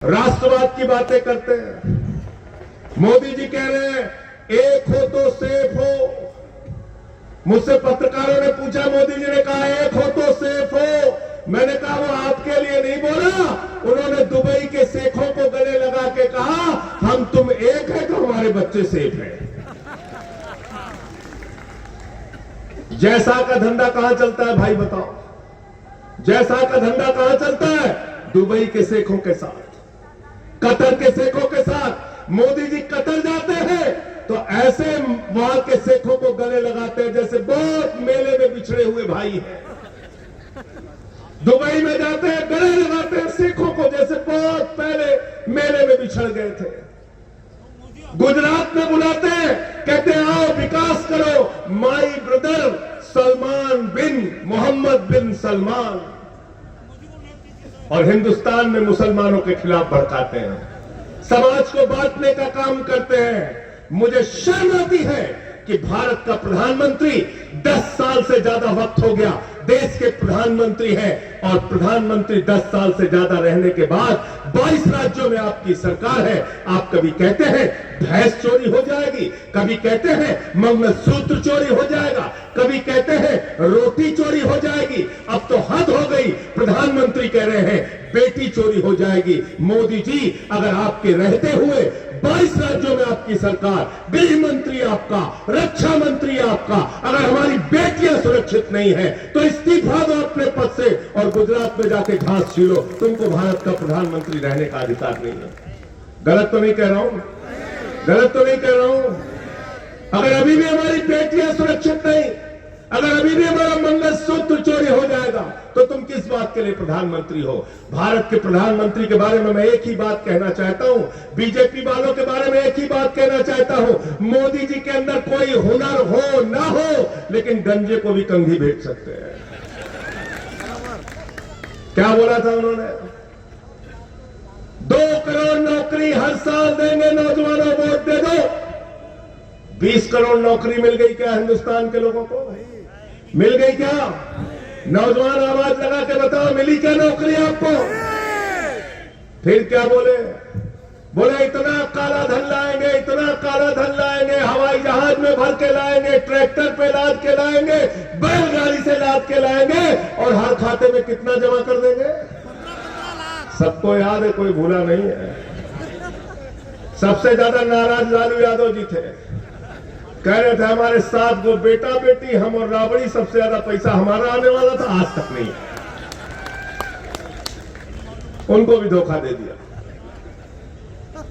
राष्ट्रवाद की बातें करते हैं। मोदी जी कह रहे हैं एक हो तो सेफ हो। मुझसे पत्रकारों ने पूछा, मोदी जी ने कहा एक हो तो सेफ हो। मैंने कहा वो आपके लिए नहीं बोला, उन्होंने दुबई के शेखों को गले लगा के कहा हम तुम एक है तो हमारे बच्चे सेफ हैं। जैसा का धंधा कहां चलता है भाई बताओ? जैसा का धंधा कहां चलता है? दुबई के शेखों के साथ, कतर के शेखों के साथ। मोदी जी कतर जाते हैं तो ऐसे वहां के शेखों को गले लगाते हैं जैसे बहुत मेले में बिछड़े हुए भाई हैं। दुबई में जाते हैं गले लगाते हैं शेखों को जैसे बहुत पहले मेले में बिछड़ गए थे। गुजरात में बुलाते हैं, कहते हैं आओ विकास करो, माई ब्रदर सलमान बिन मोहम्मद बिन सलमान। और हिंदुस्तान में मुसलमानों के खिलाफ भड़काते हैं, समाज को बांटने का काम करते हैं। मुझे शर्म आती है कि भारत का प्रधानमंत्री 10 साल से ज्यादा वक्त हो गया देश के प्रधानमंत्री हैं, और प्रधानमंत्री 10 साल से ज्यादा रहने के बाद 22 राज्यों में आपकी सरकार है। आप कभी कहते हैं भैंस चोरी हो जाएगी, कभी कहते हैं मंगलसूत्र चोरी हो जाएगा, कभी कहते हैं रोटी चोरी हो जाएगी। अब तो हद हो गई, प्रधानमंत्री कह रहे हैं बेटी चोरी हो जाएगी। मोदी जी अगर आपके रहते हुए 22 राज्यों में आपकी सरकार, गृह मंत्री आपका, रक्षा मंत्री आपका, अगर हमारी बेटियां सुरक्षित नहीं है तो इस्तीफा दो अपने पद से और गुजरात में जाके घास छीलो। तुमको भारत का प्रधानमंत्री रहने का अधिकार नहीं है। गलत तो नहीं कह रहा हूं? गलत तो नहीं कह रहा हूं? अगर अभी भी हमारी बेटियां सुरक्षित नहीं, अगर अभी भी हमारा मंगलसूत्र चोरी हो जाएगा तो तुम किस बात के लिए प्रधानमंत्री हो? भारत के प्रधानमंत्री के बारे में मैं एक ही बात कहना चाहता हूं, बीजेपी वालों के बारे में एक ही बात कहना चाहता हूं। मोदी जी के अंदर कोई हुनर हो ना हो, लेकिन गंजे को भी कंघी भेज सकते हैं। क्या बोला था उन्होंने? 2 करोड़ नौकरी हर साल देंगे, नौजवानों वोट दे दो। 20 करोड़ नौकरी मिल गई क्या हिंदुस्तान के लोगों को? मिल गई क्या? नौजवान आवाज लगा के बताओ, मिली क्या नौकरी आपको? फिर क्या बोले? बोले इतना काला धन लाएंगे, इतना काला धन लाएंगे, हवाई जहाज में भर के लाएंगे, ट्रैक्टर पे लाद के लाएंगे, बैलगाड़ी से लाद के लाएंगे, और हर खाते में कितना जमा कर देंगे? सबको याद है, कोई भूला नहीं है। सबसे ज्यादा नाराज लालू यादव जी थे, कह रहे थे हमारे 7 गो बेटा बेटी, हम और राबड़ी, सबसे ज्यादा पैसा हमारा आने वाला था, आज तक नहीं है। उनको भी धोखा दे दिया।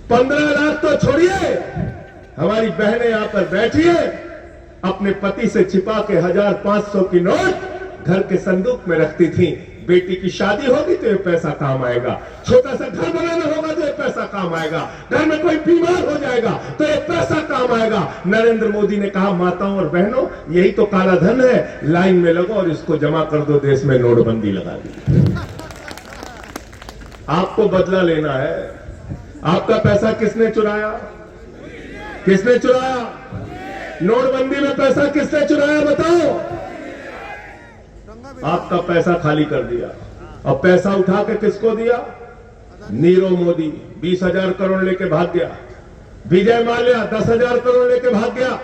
15 लाख तो छोड़िए, हमारी बहनें यहां पर बैठी है, अपने पति से छिपा के 1500 की नोट घर के संदूक में रखती थी। बेटी की शादी होगी तो ये पैसा काम आएगा, छोटा सा घर बनाना होगा तो ये पैसा काम आएगा, घर में कोई बीमार हो जाएगा तो ये पैसा काम आएगा। नरेंद्र मोदी ने कहा माताओं और बहनों यही तो काला धन है, लाइन में लगो और इसको जमा कर दो, देश में नोटबंदी लगा दी। आपको बदला लेना है। आपका पैसा किसने चुराया? किसने चुराया? नोटबंदी में पैसा किसने चुराया बताओ? आपका पैसा खाली कर दिया, और पैसा उठा के किसको दिया? नीरव मोदी 20,000 करोड़ लेके भाग गया, विजय माल्या 10,000 करोड़ लेके भाग गया,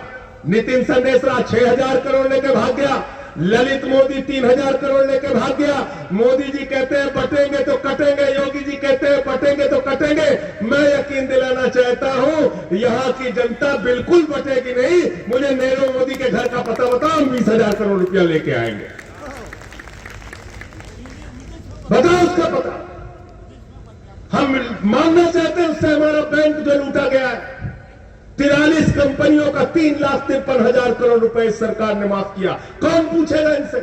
नितिन संदेशरा 6,000 करोड़ लेके भाग गया, ललित मोदी 3,000 करोड़ लेके भाग गया। मोदी जी कहते हैं बटेंगे तो कटेंगे, योगी जी कहते हैं बटेंगे तो कटेंगे। मैं यकीन दिलाना चाहता हूं यहां की जनता बिल्कुल बटेगी नहीं। मुझे नीरव मोदी के घर का पता बताओ, 20,000 करोड़ रुपया लेके आएंगे, बताओ उसका पता। हम मानना चाहते हैं उससे हमारा बैंक जो लूटा गया है। 43 कंपनियों का 3,53,000 करोड़ रुपए इस सरकार ने माफ किया। कौन पूछेगा इनसे?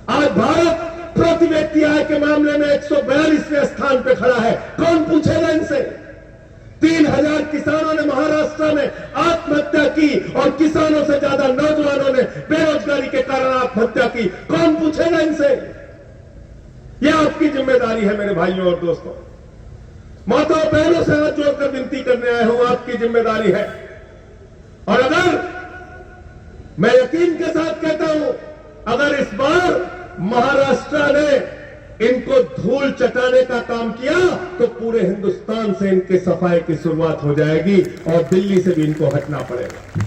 आज भारत प्रति व्यक्ति आय के मामले में 142वें स्थान पे खड़ा है। कौन पूछेगा इनसे? 3,000 किसानों ने महाराष्ट्र में आत्महत्या की, और किसानों से ज्यादा नौजवानों ने बेरोजगारी के कारण आत्महत्या की। कौन पूछेगा इनसे? यह आपकी जिम्मेदारी है मेरे भाइयों और दोस्तों। माताओं बहनों से हाथ जोड़कर विनती करने आया हूं, आपकी जिम्मेदारी है। और अगर मैं यकीन के साथ कहता हूं, अगर इस बार महाराष्ट्र ने इनको धूल चटाने का काम किया तो पूरे हिंदुस्तान से इनके सफाई की शुरुआत हो जाएगी और दिल्ली से भी इनको हटना पड़ेगा।